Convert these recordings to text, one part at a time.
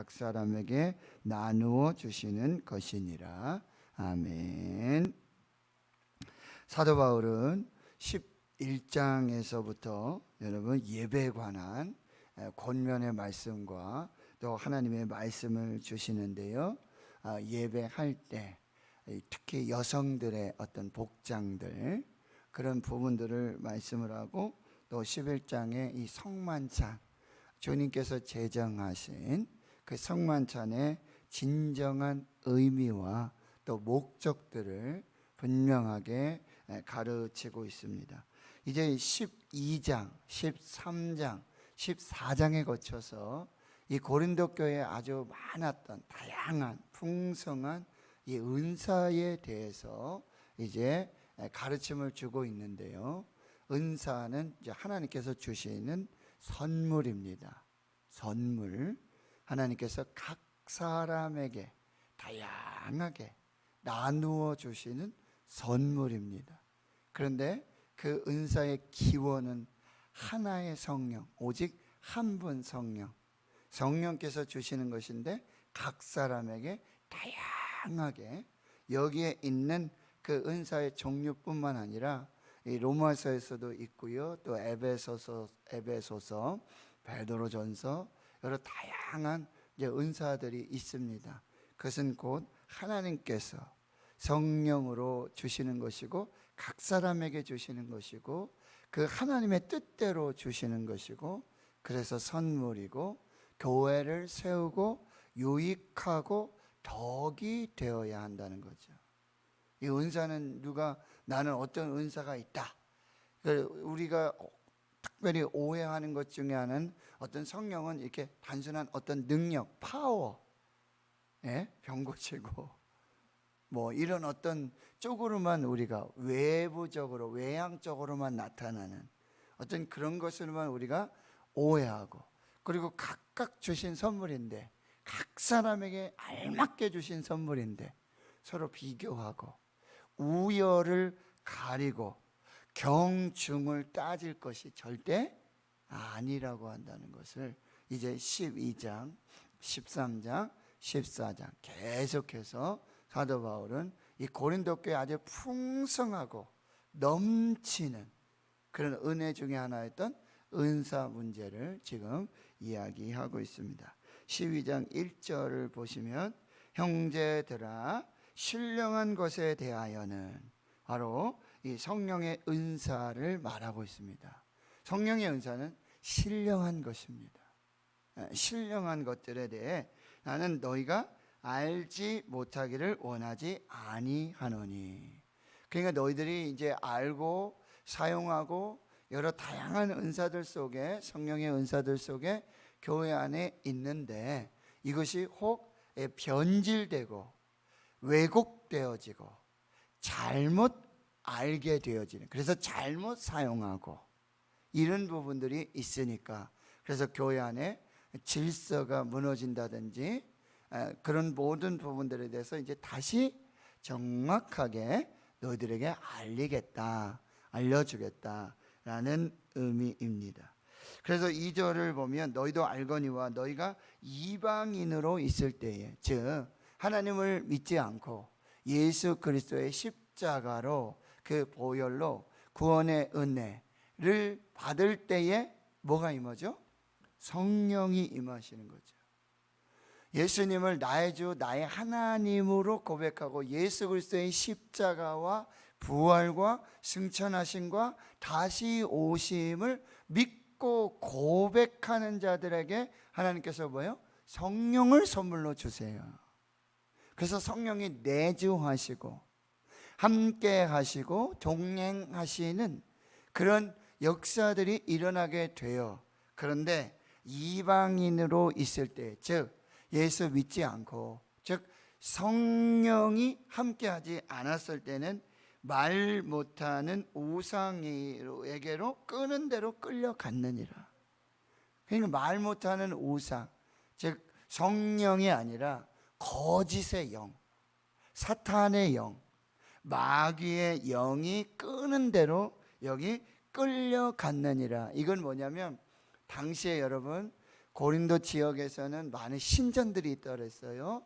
각 사람에게 나누어 주시는 것이니라. 아멘. 사도 바울은 11장에서부터 여러분 예배에 관한 권면의 말씀과 또 하나님의 말씀을 주시는데요. 예배할 때 특히 여성들의 어떤 복장들, 그런 부분들을 말씀을 하고, 또 11장에 이 성만찬, 주님께서 제정하신 그 성만찬의 진정한 의미와 또 목적들을 분명하게 가르치고 있습니다. 이제 12장, 13장, 14장에 거쳐서 이 고린도 교회에 아주 많았던 다양한 풍성한 이 은사에 대해서 이제 가르침을 주고 있는데요. 은사는 이제 하나님께서 주시는 선물입니다. 선물. 하나님께서 각 사람에게 다양하게 나누어 주시는 선물입니다. 그런데 그 은사의 기원은 하나의 성령, 오직 한 분 성령, 성령께서 주시는 것인데, 각 사람에게 다양하게 여기에 있는 그 은사의 종류뿐만 아니라 이 로마서에서도 있고요, 또 에베소서, 베드로전서, 여러 다양한 이제 은사들이 있습니다. 그것은 곧 하나님께서 성령으로 주시는 것이고, 각 사람에게 주시는 것이고, 그 하나님의 뜻대로 주시는 것이고, 그래서 선물이고, 교회를 세우고 유익하고 덕이 되어야 한다는 거죠. 이 은사는 나는 어떤 은사가 있다, 우리가 특별히 오해하는 것 중에 하나는 어떤 성령은 이렇게 단순한 어떤 능력, 파워, 병 고치고 뭐 이런 어떤 쪽으로만, 우리가 외부적으로 외향적으로만 나타나는 어떤 그런 것으로만 우리가 오해하고, 그리고 각각 주신 선물인데, 각 사람에게 알맞게 주신 선물인데 서로 비교하고 우열을 가리고 경중을 따질 것이 절대 아니라고 한다는 것을 이제 12장, 13장, 14장 계속해서 사도 바울은 이 고린도 교회에 아주 풍성하고 넘치는 그런 은혜 중에 하나였던 은사 문제를 지금 이야기하고 있습니다. 12장 1절을 보시면, 형제들아 신령한 것에 대하여는, 바로 이 성령의 은사를 말하고 있습니다. 성령의 은사는 신령한 것입니다. 신령한 것들에 대해 나는 너희가 알지 못하기를 원하지 아니하노니. 그러니까 너희들이 이제 알고 사용하고 여러 다양한 은사들 속에, 성령의 은사들 속에 교회 안에 있는데, 이것이 혹 변질되고 왜곡되어지고 잘못 알게 되어지는, 그래서 잘못 사용하고 이런 부분들이 있으니까, 그래서 교회 안에 질서가 무너진다든지 그런 모든 부분들에 대해서 이제 다시 정확하게 너희들에게 알려주겠다 라는 의미입니다. 그래서 2절을 보면, 너희도 알거니와 너희가 이방인으로 있을 때에, 즉 하나님을 믿지 않고 예수 그리스도의 십자가로 그 보혈로 구원의 은혜를 받을 때에 뭐가 임하죠? 성령이 임하시는 거죠. 예수님을 나의 주 나의 하나님으로 고백하고 예수 그리스도의 십자가와 부활과 승천하심과 다시 오심을 믿고 고백하는 자들에게 하나님께서 뭐예요? 성령을 선물로 주세요. 그래서 성령이 내주하시고 함께 하시고 동행하시는 그런 역사들이 일어나게 돼요. 그런데 이방인으로 있을 때, 즉 예수 믿지 않고, 즉 성령이 함께하지 않았을 때는 말 못하는 우상에게로 끄는 대로 끌려갔느니라. 그러니까 말 못하는 우상, 즉 성령이 아니라 거짓의 영, 사탄의 영, 마귀의 영이 끄는 대로 여기 끌려갔느니라. 이건 뭐냐면, 당시에 여러분 고린도 지역에서는 많은 신전들이 있다 그랬어요.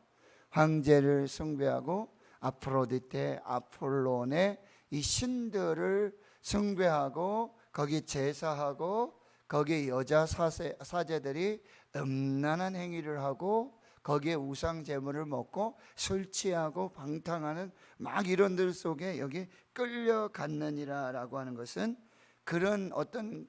황제를 숭배하고 아프로디테, 아폴론의 이 신들을 숭배하고 거기 제사하고 거기 여자 사제들이 음란한 행위를 하고 거기에 우상 제물을 먹고 술 취하고 방탕하는 막 이런들 속에 여기 끌려갔느니라라고 하는 것은 그런 어떤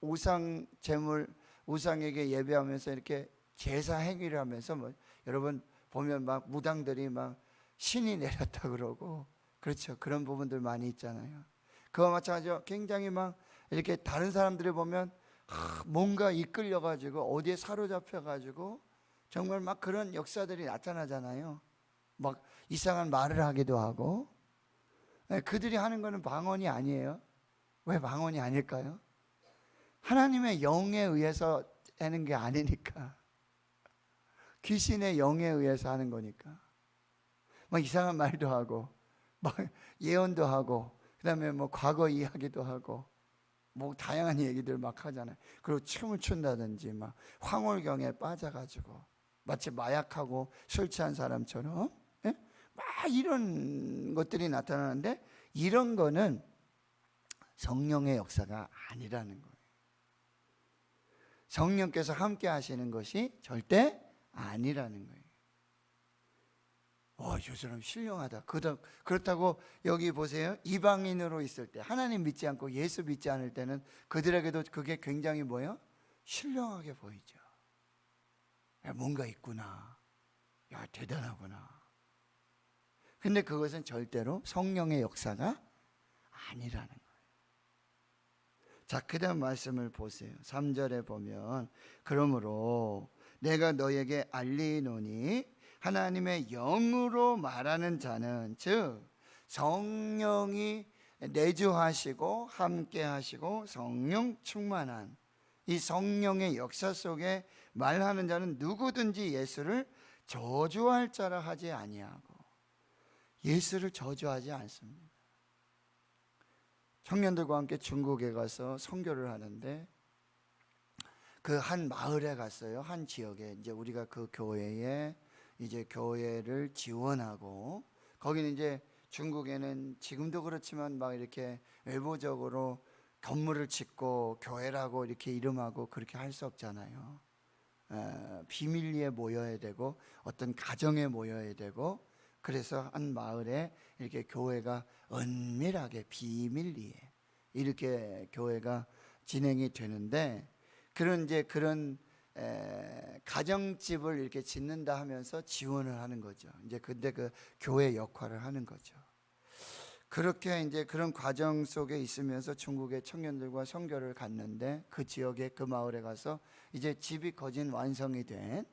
우상 제물 우상에게 예배하면서 이렇게 제사 행위를 하면서 뭐 여러분 보면 막 무당들이 막 신이 내렸다 그러고 그렇죠. 그런 부분들 많이 있잖아요. 그와 마찬가지로 굉장히 막 이렇게 다른 사람들이 보면 뭔가 이끌려 가지고 어디에 사로잡혀 가지고 정말 막 그런 역사들이 나타나잖아요. 막 이상한 말을 하기도 하고. 그들이 하는 거는 방언이 아니에요. 왜 방언이 아닐까요? 하나님의 영에 의해서 하는 게 아니니까. 귀신의 영에 의해서 하는 거니까. 막 이상한 말도 하고 막 예언도 하고 그다음에 뭐 과거 이야기도 하고 뭐 다양한 얘기들 막 하잖아요. 그리고 춤을 춘다든지 막 황홀경에 빠져가지고 마치 마약하고 술 취한 사람처럼 막 이런 것들이 나타나는데 이런 거는 성령의 역사가 아니라는 거예요. 성령께서 함께 하시는 것이 절대 아니라는 거예요. 저 사람 신령하다. 그렇다고 여기 보세요. 이방인으로 있을 때 하나님 믿지 않고 예수 믿지 않을 때는 그들에게도 그게 굉장히 뭐예요? 신령하게 보이죠. 야, 뭔가 있구나. 야, 대단하구나. 근데 그것은 절대로 성령의 역사가 아니라는 거예요. 자, 그 다음 말씀을 보세요. 3절에 보면 그러므로 내가 너에게 알리노니 하나님의 영으로 말하는 자는 즉 성령이 내주하시고 함께 하시고 성령 충만한 이 성령의 역사 속에 말하는 자는 누구든지 예수를 저주할 자라 하지 아니하고 예수를 저주하지 않습니다. 청년들과 함께 중국에 가서 선교를 하는데 그 한 마을에 갔어요. 한 지역에 이제 우리가 그 교회에 이제 교회를 지원하고 거기는 이제 중국에는 지금도 그렇지만 막 이렇게 외부적으로 건물을 짓고 교회라고 이렇게 이름하고 그렇게 할 수 없잖아요. 비밀리에 모여야 되고 어떤 가정에 모여야 되고 그래서 한 마을에 이렇게 교회가 은밀하게 비밀리에 이렇게 교회가 진행이 되는데 그런 가정집을 이렇게 짓는다 하면서 지원을 하는 거죠. 이제 근데 그 교회 역할을 하는 거죠. 그렇게 이제 그런 과정 속에 있으면서 중국의 청년들과 선교를 갔는데 그 지역에 그 마을에 가서 이제 집이 거진 완성이 된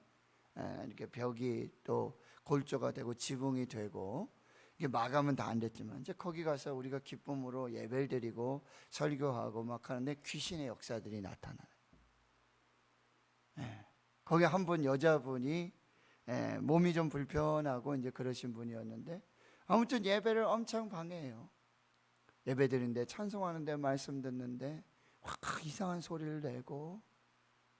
이렇게 벽이 또 골조가 되고 지붕이 되고 이게 마감은 다 안 됐지만 이제 거기 가서 우리가 기쁨으로 예배를 드리고 설교하고 막 하는데 귀신의 역사들이 나타나요. 거기 한 분 여자분이 몸이 좀 불편하고 이제 그러신 분이었는데 아무튼 예배를 엄청 방해해요. 예배 드리는데 찬송하는데 말씀 듣는데 확 이상한 소리를 내고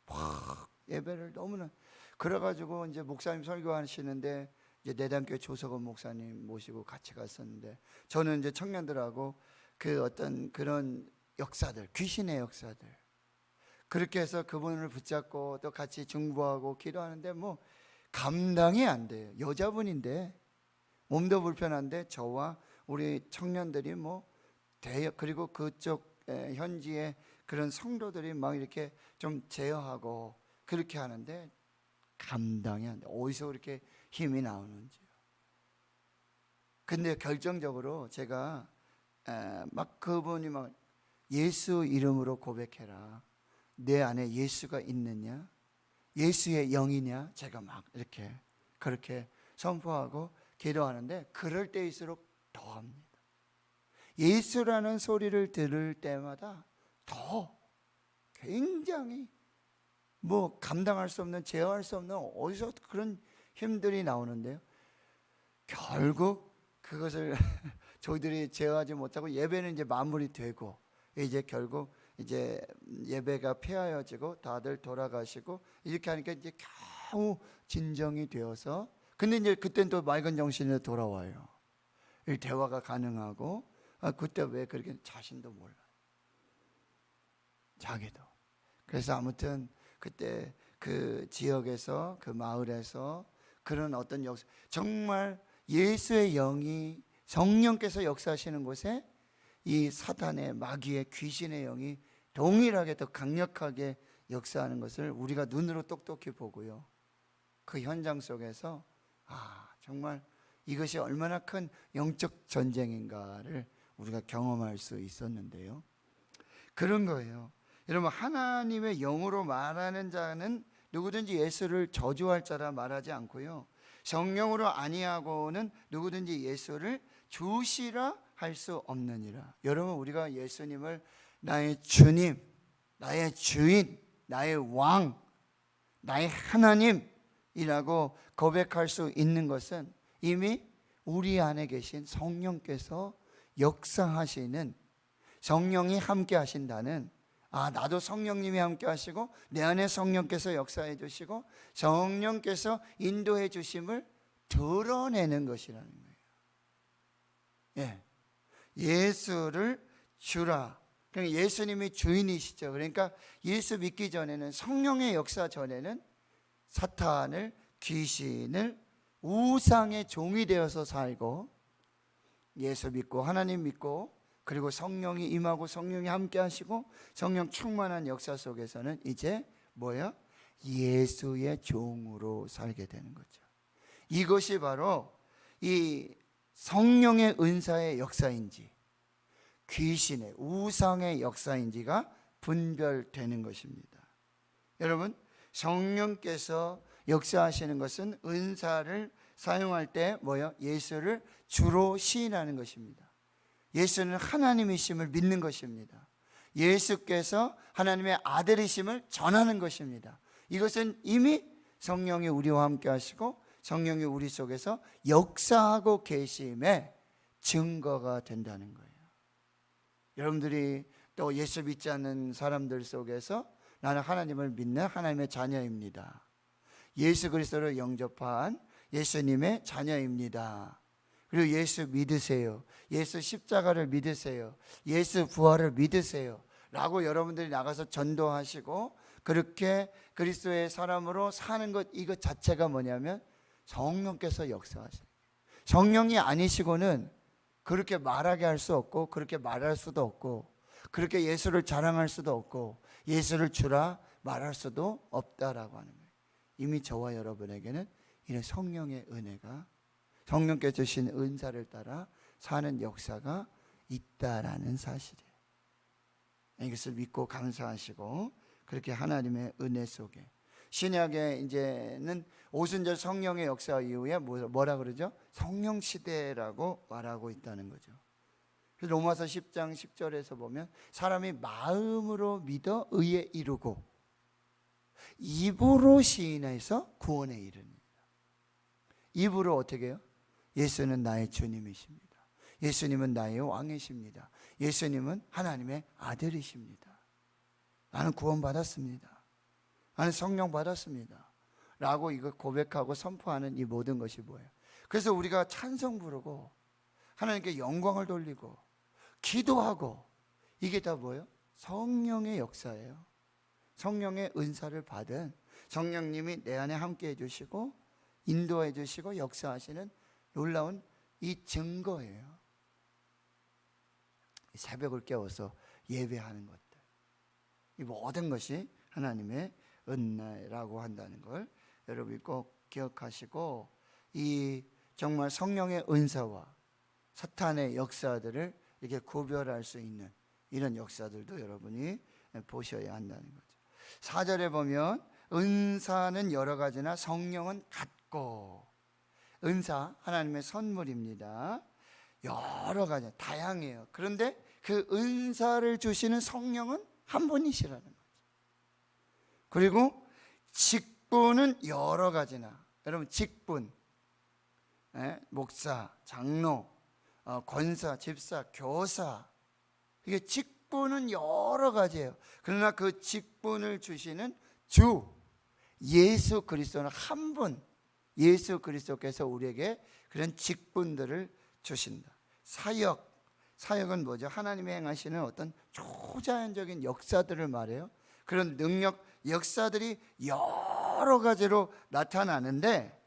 확 예배를 너무나 그래가지고 이제 목사님 설교하시는데 이제 내단교회 조석원 목사님 모시고 같이 갔었는데 저는 이제 청년들하고 그 어떤 그런 역사들 귀신의 역사들 그렇게 해서 그분을 붙잡고 또 같이 중보하고 기도하는데 뭐 감당이 안 돼요. 여자분인데 몸도 불편한데 저와 우리 청년들이 뭐 그리고 그쪽 현지의 그런 성도들이 막 이렇게 좀 제어하고 그렇게 하는데 감당이 안 돼. 어디서 그렇게 힘이 나오는지요. 근데 결정적으로 제가 막 그분이 막 예수 이름으로 고백해라. 내 안에 예수가 있느냐? 예수의 영이냐? 제가 막 이렇게 그렇게 선포하고 기도하는데 그럴 때일수록 더 합니다. 예수라는 소리를 들을 때마다 더 굉장히 뭐 감당할 수 없는 제어할 수 없는 어디서 그런 힘들이 나오는데요. 결국 그것을 저희들이 제어하지 못하고 예배는 이제 마무리되고 이제 결국 이제 예배가 폐하여지고 다들 돌아가시고 이렇게 하니까 이제 겨우 진정이 되어서, 근데 이제 그때는 또 맑은 정신으로 돌아와요. 이 대화가 가능하고, 그때 왜 그렇게 자신도 몰라, 자기도. 그래서 아무튼 그때 그 지역에서, 그 마을에서 그런 어떤 역사, 정말 예수의 영이, 성령께서 역사하시는 곳에 이 사단의, 마귀의, 귀신의 영이 동일하게 더 강력하게 역사하는 것을 우리가 눈으로 똑똑히 보고요, 그 현장 속에서 정말 이것이 얼마나 큰 영적 전쟁인가를 우리가 경험할 수 있었는데요. 그런 거예요. 여러분, 하나님의 영으로 말하는 자는 누구든지 예수를 저주할 자라 말하지 않고요, 성령으로 아니하고는 누구든지 예수를 주시라 할 수 없느니라. 여러분, 우리가 예수님을 나의 주님, 나의 주인, 나의 왕, 나의 하나님이라고 고백할 수 있는 것은 이미 우리 안에 계신 성령께서 역사하시는, 성령이 함께 하신다는, 나도 성령님이 함께 하시고 내 안에 성령께서 역사해 주시고 성령께서 인도해 주심을 드러내는 것이라는 거예요. 예. 예수를 주라. 그러니까 예수님이 주인이시죠. 그러니까 예수 믿기 전에는, 성령의 역사 전에는 사탄을, 귀신을, 우상의 종이 되어서 살고, 예수 믿고 하나님 믿고 그리고 성령이 임하고 성령이 함께 하시고 성령 충만한 역사 속에서는 이제 뭐야? 예수의 종으로 살게 되는 거죠. 이것이 바로 이 성령의 은사의 역사인지 귀신의, 우상의 역사인지가 분별되는 것입니다. 여러분, 성령께서 역사하시는 것은 은사를 사용할 때 뭐요? 예수를 주로 시인하는 것입니다. 예수는 하나님이심을 믿는 것입니다. 예수께서 하나님의 아들이심을 전하는 것입니다. 이것은 이미 성령이 우리와 함께 하시고 성령이 우리 속에서 역사하고 계심의 증거가 된다는 거예요. 여러분들이 또 예수 믿지 않는 사람들 속에서 나는 하나님을 믿는 하나님의 자녀입니다, 예수 그리스도를 영접한 예수님의 자녀입니다, 그리고 예수 믿으세요, 예수 십자가를 믿으세요, 예수 부활을 믿으세요 라고 여러분들이 나가서 전도하시고 그렇게 그리스도의 사람으로 사는 것, 이것 자체가 뭐냐면 성령께서 역사하세요. 성령이 아니시고는 그렇게 말하게 할 수 없고 그렇게 말할 수도 없고 그렇게 예수를 자랑할 수도 없고 예수를 주라 말할 수도 없다라고 하는 거예요. 이미 저와 여러분에게는 이런 성령의 은혜가, 성령께서 주신 은사를 따라 사는 역사가 있다라는 사실이에요. 이것을 믿고 감사하시고 그렇게 하나님의 은혜 속에, 신약에 이제는 오순절 성령의 역사 이후에 뭐라 그러죠? 성령 시대라고 말하고 있다는 거죠. 그래서 로마서 10장 10절에서 보면 사람이 마음으로 믿어 의에 이르고 입으로 시인해서 구원에 이릅니다. 입으로 어떻게 해요? 예수는 나의 주님이십니다, 예수님은 나의 왕이십니다, 예수님은 하나님의 아들이십니다, 나는 구원받았습니다, 나는 성령 받았습니다 라고 이거 고백하고 선포하는 이 모든 것이 뭐예요? 그래서 우리가 찬송 부르고 하나님께 영광을 돌리고 기도하고, 이게 다 뭐예요? 성령의 역사예요. 성령의 은사를 받은, 성령님이 내 안에 함께 해주시고 인도해 주시고 역사하시는 놀라운 이 증거예요. 새벽을 깨워서 예배하는 것들, 이 모든 것이 하나님의 은혜라고 한다는 걸 여러분이 꼭 기억하시고, 이 정말 성령의 은사와 사탄의 역사들을 이렇게 구별할 수 있는 이런 역사들도 여러분이 보셔야 한다는 거죠. 4절에 보면 은사는 여러 가지나 성령은 같고, 은사 하나님의 선물입니다. 여러 가지 다양해요. 그런데 그 은사를 주시는 성령은 한 분이시라는 거죠. 그리고 직분은 여러 가지나, 여러분 직분, 목사, 장로, 권사, 집사, 교사, 이게 직분 직분은 여러 가지예요. 그러나 그 직분을 주시는 주 예수 그리스도는 한 분, 예수 그리스도께서 우리에게 그런 직분들을 주신다. 사역은 뭐죠? 하나님이 행하시는 어떤 초자연적인 역사들을 말해요. 그런 능력, 역사들이 여러 가지로 나타나는데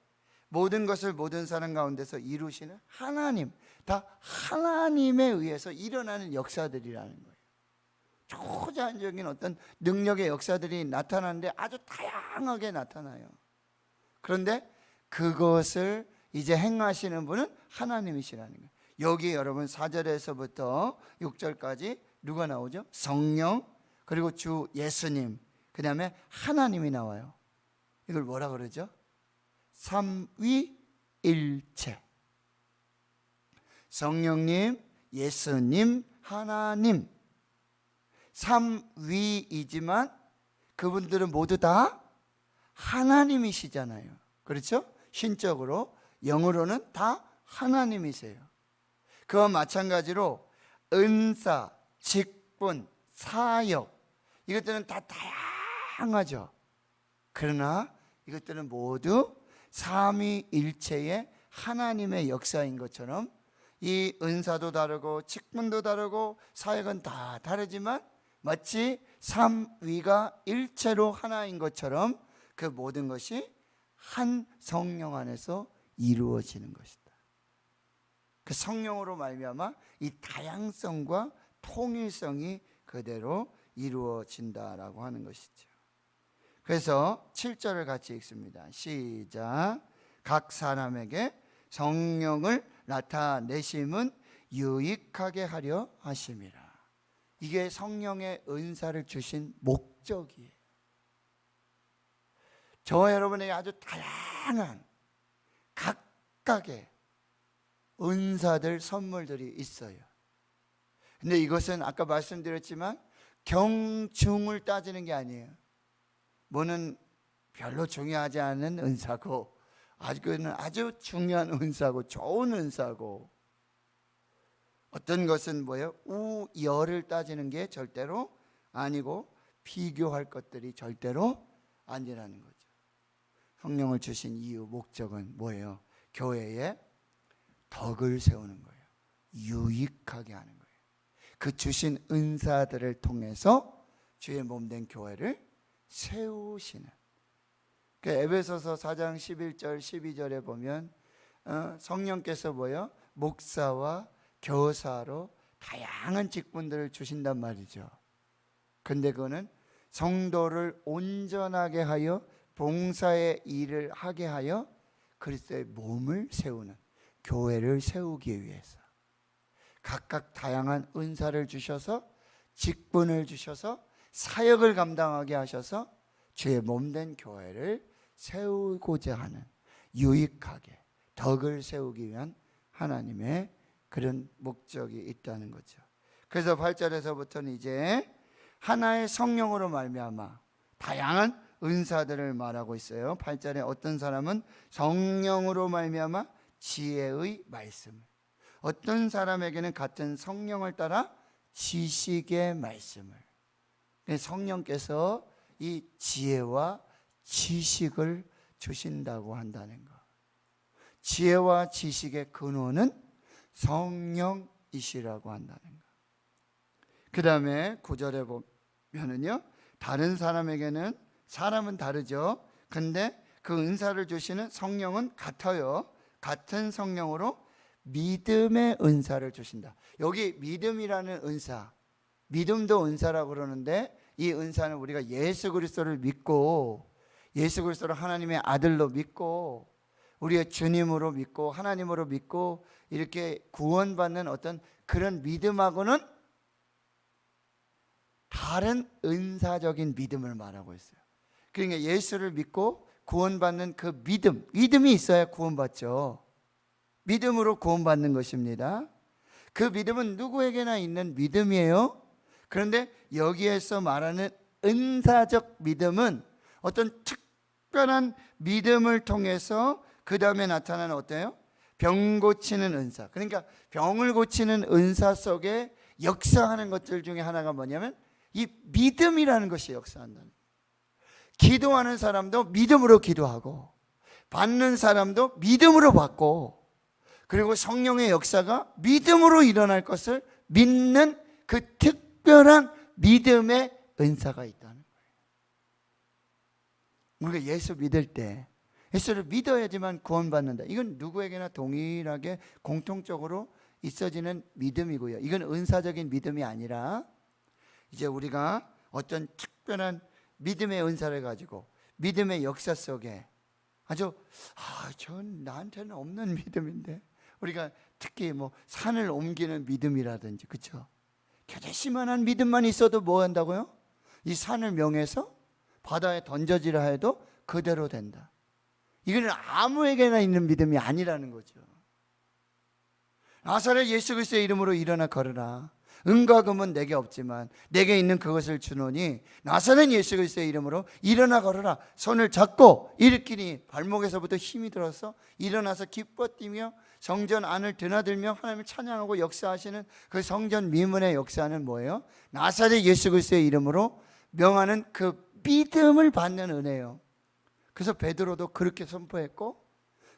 모든 것을 모든 사람 가운데서 이루시는 하나님, 다 하나님에 의해서 일어나는 역사들이라는 거예요. 초자연적인 어떤 능력의 역사들이 나타나는데 아주 다양하게 나타나요. 그런데 그것을 이제 행하시는 분은 하나님이시라는 거예요. 여기 여러분 4절에서부터 6절까지 누가 나오죠? 성령, 그리고 주 예수님, 그 다음에 하나님이 나와요. 이걸 뭐라 그러죠? 삼위일체. 성령님, 예수님, 하나님. 삼위이지만 그분들은 모두 다 하나님이시잖아요. 그렇죠? 신적으로, 영으로는 다 하나님이세요. 그와 마찬가지로 은사, 직분, 사역, 이것들은 다 다양하죠. 그러나 이것들은 모두 삼위일체의 하나님의 역사인 것처럼 이 은사도 다르고 직분도 다르고 사역은 다 다르지만 마치 삼위가 일체로 하나인 것처럼 그 모든 것이 한 성령 안에서 이루어지는 것이다. 그 성령으로 말미암아 이 다양성과 통일성이 그대로 이루어진다라고 하는 것이죠. 그래서 7절을 같이 읽습니다. 시작. 각 사람에게 성령을 나타내심은 유익하게 하려 하심이라. 이게 성령의 은사를 주신 목적이에요. 저와 여러분에게 아주 다양한 각각의 은사들, 선물들이 있어요. 근데 이것은 아까 말씀드렸지만 경중을 따지는 게 아니에요. 뭐는 별로 중요하지 않은 은사고, 그는 아주 중요한 은사고 좋은 은사고, 어떤 것은 뭐예요? 우열을 따지는 게 절대로 아니고 비교할 것들이 절대로 아니라는 거죠. 성령을 주신 이유, 목적은 뭐예요? 교회에 덕을 세우는 거예요. 유익하게 하는 거예요. 그 주신 은사들을 통해서 주의 몸된 교회를 세우시는. 그 에베소서 4장 11절 12절에 보면 성령께서 뭐예요? 목사와 교사로 다양한 직분들을 주신단 말이죠. 근데 그거는 성도를 온전하게 하여 봉사의 일을 하게 하여 그리스도의 몸을 세우는, 교회를 세우기 위해서 각각 다양한 은사를 주셔서 직분을 주셔서 사역을 감당하게 하셔서 주의 몸된 교회를 세우고자 하는, 유익하게 덕을 세우기 위한 하나님의 그런 목적이 있다는 거죠. 그래서 8절에서부터는 이제 하나의 성령으로 말미암아 다양한 은사들을 말하고 있어요. 8절에 어떤 사람은 성령으로 말미암아 지혜의 말씀을, 어떤 사람에게는 같은 성령을 따라 지식의 말씀을. 성령께서 이 지혜와 지식을 주신다고 한다는 것. 지혜와 지식의 근원은 성령이시라고 한다는 것. 그 다음에 9절에 보면은요, 다른 사람에게는, 사람은 다르죠. 근데 그 은사를 주시는 성령은 같아요. 같은 성령으로 믿음의 은사를 주신다. 여기 믿음이라는 은사, 믿음도 은사라고 그러는데 이 은사는 우리가 예수 그리스도를 믿고, 예수 그리스도를 하나님의 아들로 믿고, 우리의 주님으로 믿고, 하나님으로 믿고 이렇게 구원받는 어떤 그런 믿음하고는 다른 은사적인 믿음을 말하고 있어요. 그러니까 예수를 믿고 구원받는 그 믿음이 있어야 구원받죠. 믿음으로 구원받는 것입니다. 그 믿음은 누구에게나 있는 믿음이에요. 그런데 여기에서 말하는 은사적 믿음은 어떤 특별한 믿음을 통해서 그 다음에 나타나는 어때요? 병 고치는 은사. 그러니까 병을 고치는 은사 속에 역사하는 것들 중에 하나가 뭐냐면 이 믿음이라는 것이 역사한다는 거예요. 기도하는 사람도 믿음으로 기도하고 받는 사람도 믿음으로 받고 그리고 성령의 역사가 믿음으로 일어날 것을 믿는 그 특별한 믿음의 은사가 있다는 거예요. 우리가 예수 믿을 때 예수를 믿어야지만 구원받는다. 이건 누구에게나 동일하게 공통적으로 있어지는 믿음이고요. 이건 은사적인 믿음이 아니라 이제 우리가 어떤 특별한 믿음의 은사를 가지고 믿음의 역사 속에 아주 전 나한테는 없는 믿음인데 우리가 특히 뭐 산을 옮기는 믿음이라든지 그렇죠? 겨자씨만한 믿음만 있어도 뭐 한다고요? 이 산을 명해서 바다에 던져지라 해도 그대로 된다. 이거는 아무에게나 있는 믿음이 아니라는 거죠. 나사렛 예수 그리스도의 이름으로 일어나 걸으라. 은과 금은 내게 없지만 내게 있는 그것을 주노니 나사렛 예수 그리스도의 이름으로 일어나 걸으라. 손을 잡고 일으키니 발목에서부터 힘이 들어서 일어나서 기뻐 뛰며 성전 안을 드나들며 하나님을 찬양하고 역사하시는 그 성전 미문의 역사는 뭐예요? 나사렛 예수 그리스도의 이름으로 명하는 그 믿음을 받는 은혜예요. 그래서 베드로도 그렇게 선포했고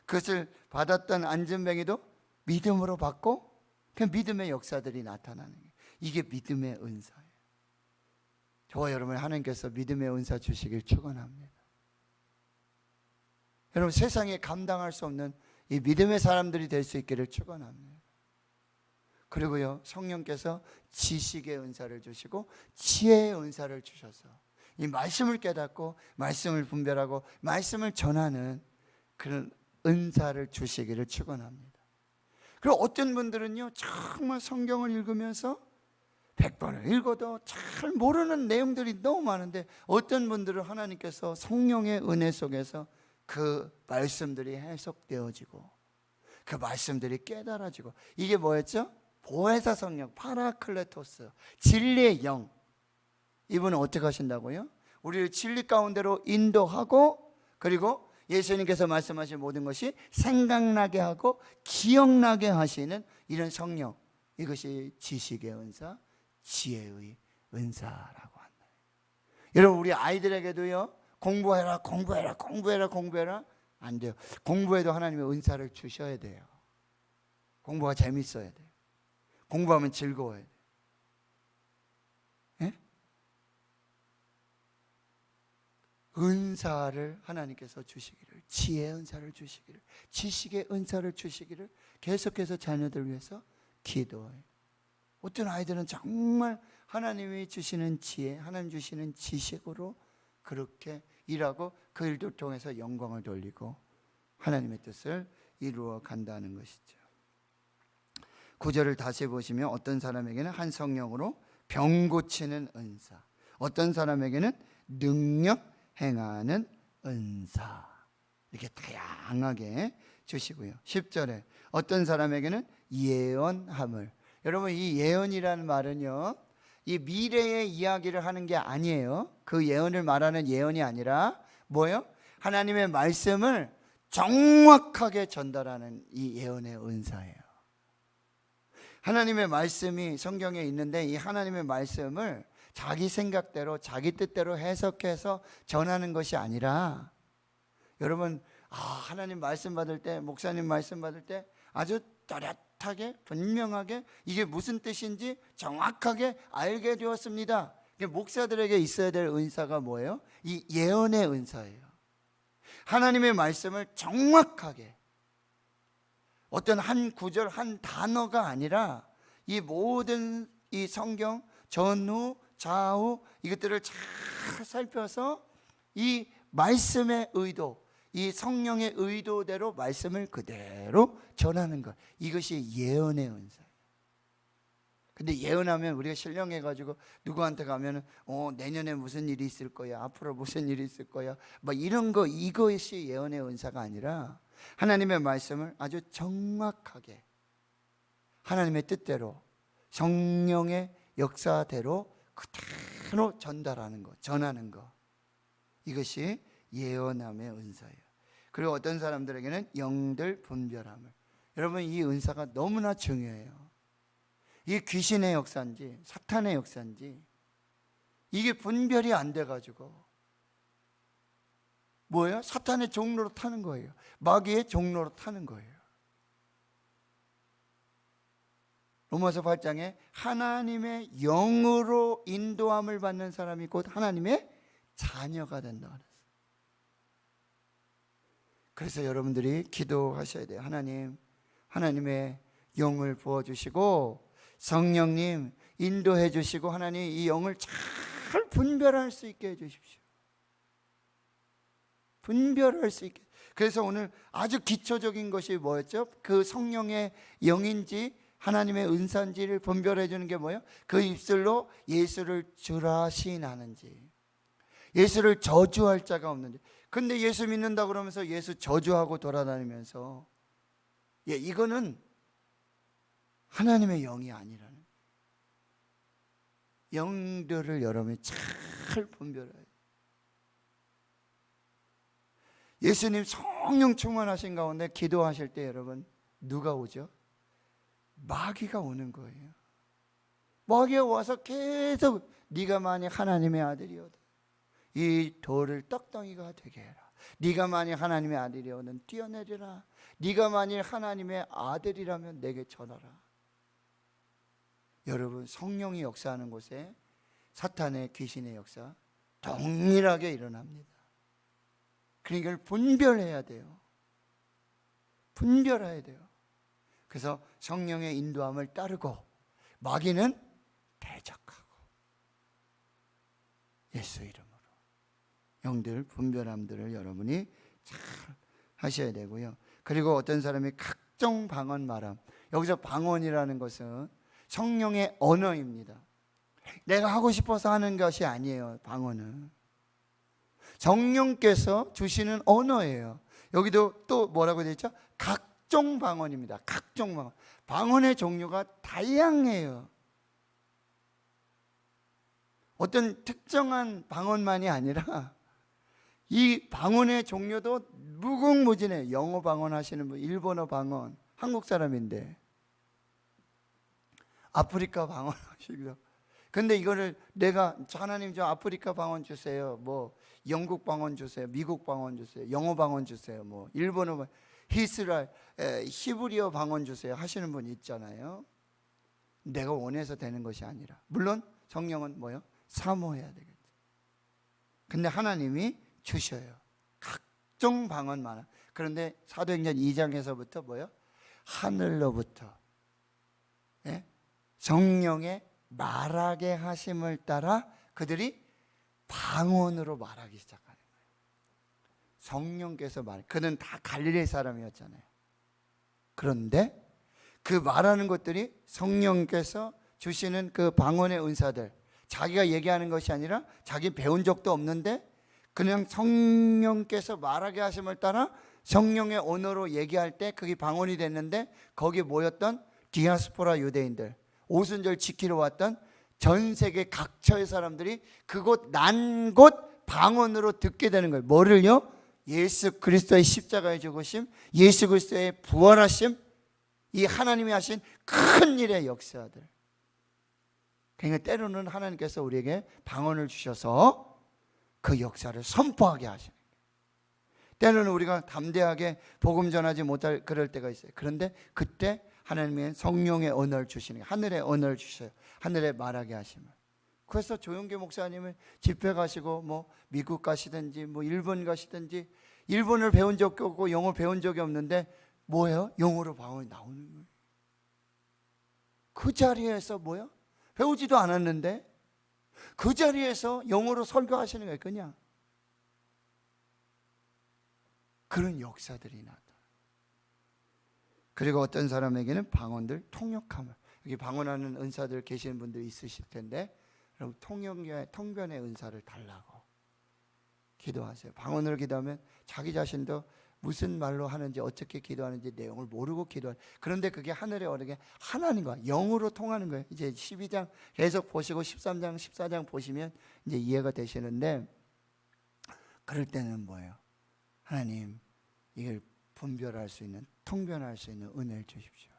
그것을 받았던 안전뱅이도 믿음으로 받고 그 믿음의 역사들이 나타나는 거예요. 이게 믿음의 은사예요. 저와 여러분 하나님께서 믿음의 은사 주시길 축원합니다. 여러분 세상에 감당할 수 없는 이 믿음의 사람들이 될 수 있기를 축원합니다. 그리고요 성령께서 지식의 은사를 주시고 지혜의 은사를 주셔서 이 말씀을 깨닫고 말씀을 분별하고 말씀을 전하는 그런 은사를 주시기를 축원합니다. 그리고 어떤 분들은요 정말 성경을 읽으면서 100번을 읽어도 잘 모르는 내용들이 너무 많은데 어떤 분들은 하나님께서 성령의 은혜 속에서 그 말씀들이 해석되어지고 그 말씀들이 깨달아지고 이게 뭐였죠? 보혜사 성령 파라클레토스 진리의 영. 이분은 어떻게 하신다고요? 우리를 진리 가운데로 인도하고 그리고 예수님께서 말씀하신 모든 것이 생각나게 하고 기억나게 하시는 이런 성령, 이것이 지식의 은사, 지혜의 은사라고 한다. 여러분 우리 아이들에게도요 공부해라 공부해라 공부해라 공부해라 안 돼요. 공부해도 하나님의 은사를 주셔야 돼요. 공부가 재밌어야 돼요. 공부하면 즐거워야 돼요. 예? 은사를 하나님께서 주시기를, 지혜의 은사를 주시기를, 지식의 은사를 주시기를 계속해서 자녀들 위해서 기도해요. 어떤 아이들은 정말 하나님이 주시는 지혜, 하나님 주시는 지식으로 그렇게 일하고 그 일도 통해서 영광을 돌리고 하나님의 뜻을 이루어 간다는 것이죠. 9절을 다시 보시면 어떤 사람에게는 한 성령으로 병 고치는 은사, 어떤 사람에게는 능력 행하는 은사, 이렇게 다양하게 주시고요. 10절에 어떤 사람에게는 예언함을. 여러분 이 예언이라는 말은요 이 미래의 이야기를 하는 게 아니에요. 그 예언을 말하는 예언이 아니라 뭐예요? 하나님의 말씀을 정확하게 전달하는 이 예언의 은사예요. 하나님의 말씀이 성경에 있는데 이 하나님의 말씀을 자기 생각대로 자기 뜻대로 해석해서 전하는 것이 아니라 여러분 하나님 말씀 받을 때 목사님 말씀 받을 때 아주 또렷하게 분명하게 이게 무슨 뜻인지 정확하게 알게 되었습니다. 목사들에게 있어야 될 은사가 뭐예요? 이 예언의 은사예요. 하나님의 말씀을 정확하게 어떤 한 구절 한 단어가 아니라 이 모든 이 성경 전후 좌우 이것들을 잘 살펴서 이 말씀의 의도, 이 성령의 의도대로 말씀을 그대로 전하는 것, 이것이 예언의 은사예요. 근데 예언하면 우리가 신령해가지고 누구한테 가면은 내년에 무슨 일이 있을 거야, 앞으로 무슨 일이 있을 거야, 막 이런 거, 이것이 예언의 은사가 아니라 하나님의 말씀을 아주 정확하게 하나님의 뜻대로 성령의 역사대로 그대로 전달하는 것, 전하는 것, 이것이 예언함의 은사예요. 그리고 어떤 사람들에게는 영들 분별함을. 여러분 이 은사가 너무나 중요해요. 이게 귀신의 역사인지 사탄의 역사인지 이게 분별이 안 돼가지고 뭐예요? 사탄의 종로로 타는 거예요. 마귀의 종로로 타는 거예요. 로마서 8장에 하나님의 영으로 인도함을 받는 사람이 곧 하나님의 자녀가 된다 그랬어요. 그래서 여러분들이 기도하셔야 돼요. 하나님의 영을 부어주시고 성령님 인도해 주시고 하나님 이 영을 잘 분별할 수 있게 해 주십시오. 분별할 수 있게. 그래서 오늘 아주 기초적인 것이 뭐였죠? 그 성령의 영인지 하나님의 은사인지를 분별해 주는 게 뭐예요? 그 입술로 예수를 주라 시인하는지, 예수를 저주할 자가 없는지. 근데 예수 믿는다 그러면서 예수 저주하고 돌아다니면서 이거는 하나님의 영이 아니라는 거예요. 영들을 여러분이 잘 분별해야 돼요. 예수님 성령 충만하신 가운데 기도하실 때 여러분 누가 오죠? 마귀가 오는 거예요. 마귀가 와서 계속 네가 만약 하나님의 아들이어도 이 돌을 떡덩이가 되게 해라. 네가 만약 하나님의 아들이어는 뛰어내리라. 네가 만일 하나님의 아들이라면 내게 전하라. 여러분 성령이 역사하는 곳에 사탄의 귀신의 역사 동일하게 일어납니다. 그러니까 이걸 분별해야 돼요. 분별해야 돼요. 그래서 성령의 인도함을 따르고 마귀는 대적하고 예수 이름으로 영들 분별함들을 여러분이 잘 하셔야 되고요. 그리고 어떤 사람이 각종 방언 말함. 여기서 방언이라는 것은 성령의 언어입니다. 내가 하고 싶어서 하는 것이 아니에요. 방언은 성령께서 주시는 언어예요. 여기도 또 뭐라고 되어 있죠? 각종 방언입니다. 각종 방언. 방언의 종류가 다양해요. 어떤 특정한 방언만이 아니라 이 방언의 종류도 무궁무진해요. 영어 방언 하시는 분, 일본어 방언, 한국 사람인데 아프리카 방언 하시기도. 근데 이거를 내가 하나님 저 아프리카 방언 주세요. 뭐 영국 방언 주세요. 미국 방언 주세요. 영어 방언 주세요. 뭐 일본어 방언, 이스라엘 히브리어 방언 주세요 하시는 분 있잖아요. 내가 원해서 되는 것이 아니라 물론 성령은 뭐요? 사모해야 되겠죠. 근데 하나님이 주셔요. 각종 방언 많아. 그런데 사도행전 2장에서부터 뭐요? 하늘로부터 성령의 말하게 하심을 따라 그들이 방언으로 말하기 시작하는 거예요. 성령께서 그는 다 갈릴리 사람이었잖아요. 그런데 그 말하는 것들이 성령께서 주시는 그 방언의 은사들, 자기가 얘기하는 것이 아니라 자기 배운 적도 없는데 그냥 성령께서 말하게 하심을 따라 성령의 언어로 얘기할 때 그게 방언이 됐는데 거기에 모였던 디아스포라 유대인들, 오순절 지키러 왔던 전 세계 각처의 사람들이 그곳 난 곳 방언으로 듣게 되는 거예요. 뭐를요? 예수 그리스도의 십자가의 죽으심, 예수 그리스도의 부활하심, 이 하나님이 하신 큰 일의 역사들. 그러니까 때로는 하나님께서 우리에게 방언을 주셔서 그 역사를 선포하게 하시는 거예요. 때로는 우리가 담대하게 복음 전하지 못할 그럴 때가 있어요. 그런데 그때 하나님의 성령의 언어를 주시는 거예요. 하늘의 언어를 주셔요. 하늘에 말하게 하심을. 그래서 조용기 목사님은 집회 가시고 뭐 미국 가시든지 뭐 일본 가시든지 일본을 배운 적이 없고 영어 배운 적이 없는데 뭐예요? 영어로 방언이 나오는 거예요. 그 자리에서 뭐예요? 배우지도 않았는데 그 자리에서 영어로 설교하시는 거예요. 그냥 그런 역사들이 나타나요. 그리고 어떤 사람에게는 방언들 통역함을, 여기 방언하는 은사들 계시는 분들 있으실 텐데 그럼 통변의 은사를 달라고 기도하세요. 방언으로 기도하면 자기 자신도 무슨 말로 하는지 어떻게 기도하는지 내용을 모르고 기도하는. 그런데 그게 하늘에 오르게 하나님과 영으로 통하는 거예요. 이제 12장 계속 보시고 13장 14장 보시면 이제 이해가 되시는데 그럴 때는 뭐예요? 하나님 이걸 분별할 수 있는 통변할 수 있는 은혜를 주십시오.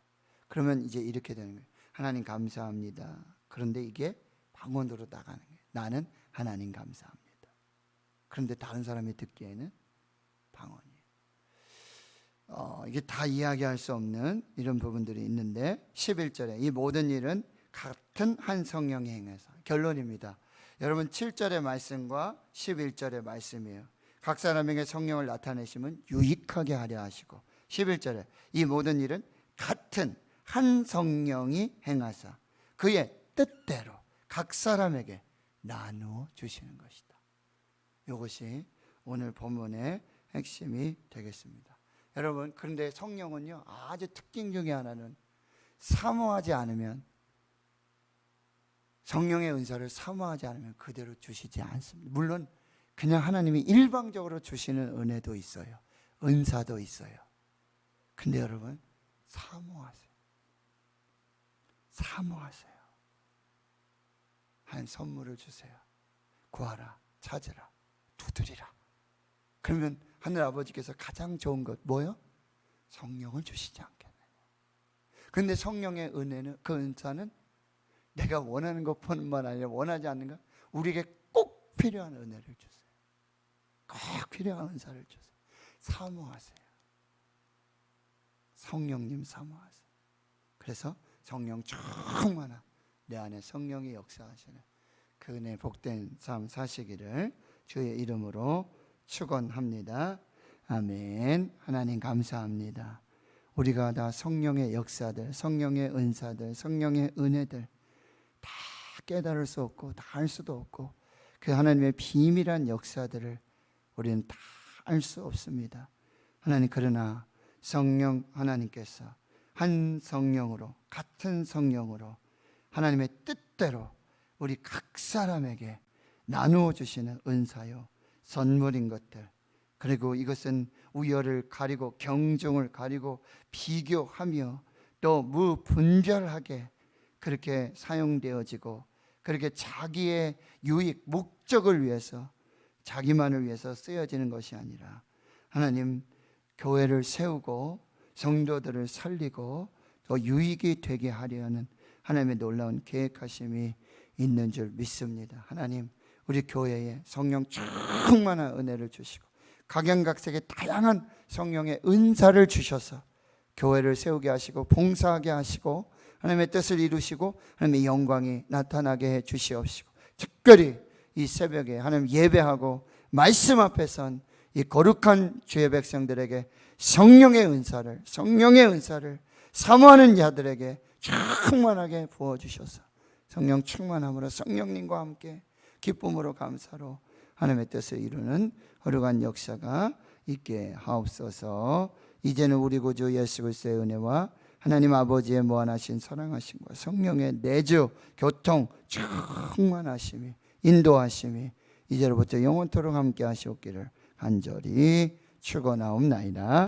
그러면 이제 이렇게 되는 거예요. 하나님 감사합니다. 그런데 이게 방언으로 나가는 거예요. 나는 하나님 감사합니다. 그런데 다른 사람이 듣기에는 방언이에요. 이게 다 이야기할 수 없는 이런 부분들이 있는데 11절에 이 모든 일은 같은 한 성령이 행해서, 결론입니다. 여러분 7절의 말씀과 11절의 말씀이에요. 각 사람에게 성령을 나타내시면 유익하게 하려 하시고, 11절에 이 모든 일은 같은 한 성령이 행하사 그의 뜻대로 각 사람에게 나누어 주시는 것이다. 이것이 오늘 본문의 핵심이 되겠습니다. 여러분, 그런데 성령은요, 아주 특징 중에 하나는 사모하지 않으면, 성령의 은사를 사모하지 않으면 그대로 주시지 않습니다. 물론 그냥 하나님이 일방적으로 주시는 은혜도 있어요. 은사도 있어요. 근데 여러분, 사모하세요. 사모하세요. 한 선물을 주세요. 구하라, 찾으라, 두드리라. 그러면 하늘 아버지께서 가장 좋은 것 뭐요? 성령을 주시지 않겠느냐. 그런데 성령의 은혜는, 그 은사는 내가 원하는 것뿐만 아니라 원하지 않는 것, 우리에게 꼭 필요한 은혜를 주세요. 꼭 필요한 은사를 주세요. 사모하세요. 성령님 사모하세요. 그래서 성령 충만한 내 안에 성령이 역사하시는 그 은혜 복된 삶 사시기를 주의 이름으로 축원합니다. 아멘. 하나님 감사합니다. 우리가 다 성령의 역사들, 성령의 은사들, 성령의 은혜들 다 깨달을 수 없고 다 알 수도 없고, 그 하나님의 비밀한 역사들을 우리는 다 알 수 없습니다. 하나님, 그러나 성령 하나님께서 한 성령으로, 같은 성령으로 하나님의 뜻대로 우리 각 사람에게 나누어 주시는 은사요, 선물인 것들, 그리고 이것은 우열을 가리고 경중을 가리고 비교하며 또 무분별하게 그렇게 사용되어지고, 그렇게 자기의 유익, 목적을 위해서, 자기만을 위해서 쓰여지는 것이 아니라 하나님 교회를 세우고 성도들을 살리고 더 유익이 되게 하려는 하나님의 놀라운 계획하심이 있는 줄 믿습니다. 하나님, 우리 교회에 성령 충만한 은혜를 주시고 각양각색의 다양한 성령의 은사를 주셔서 교회를 세우게 하시고 봉사하게 하시고 하나님의 뜻을 이루시고 하나님의 영광이 나타나게 해 주시옵시고, 특별히 이 새벽에 하나님 예배하고 말씀 앞에 선 이 거룩한 주의 백성들에게 성령의 은사를 사모하는 자들에게 충만하게 부어주셔서 성령 충만함으로 성령님과 함께 기쁨으로 감사로 하나님의 뜻을 이루는 거룩한 역사가 있게 하옵소서. 이제는 우리 구주 예수 그리스도의 은혜와 하나님 아버지의 무한하신 사랑하심과 성령의 내주 교통 충만하심이, 인도하심이 이제로부터 영원토록 함께 하시옵기를 간절히 축원하옵나이다.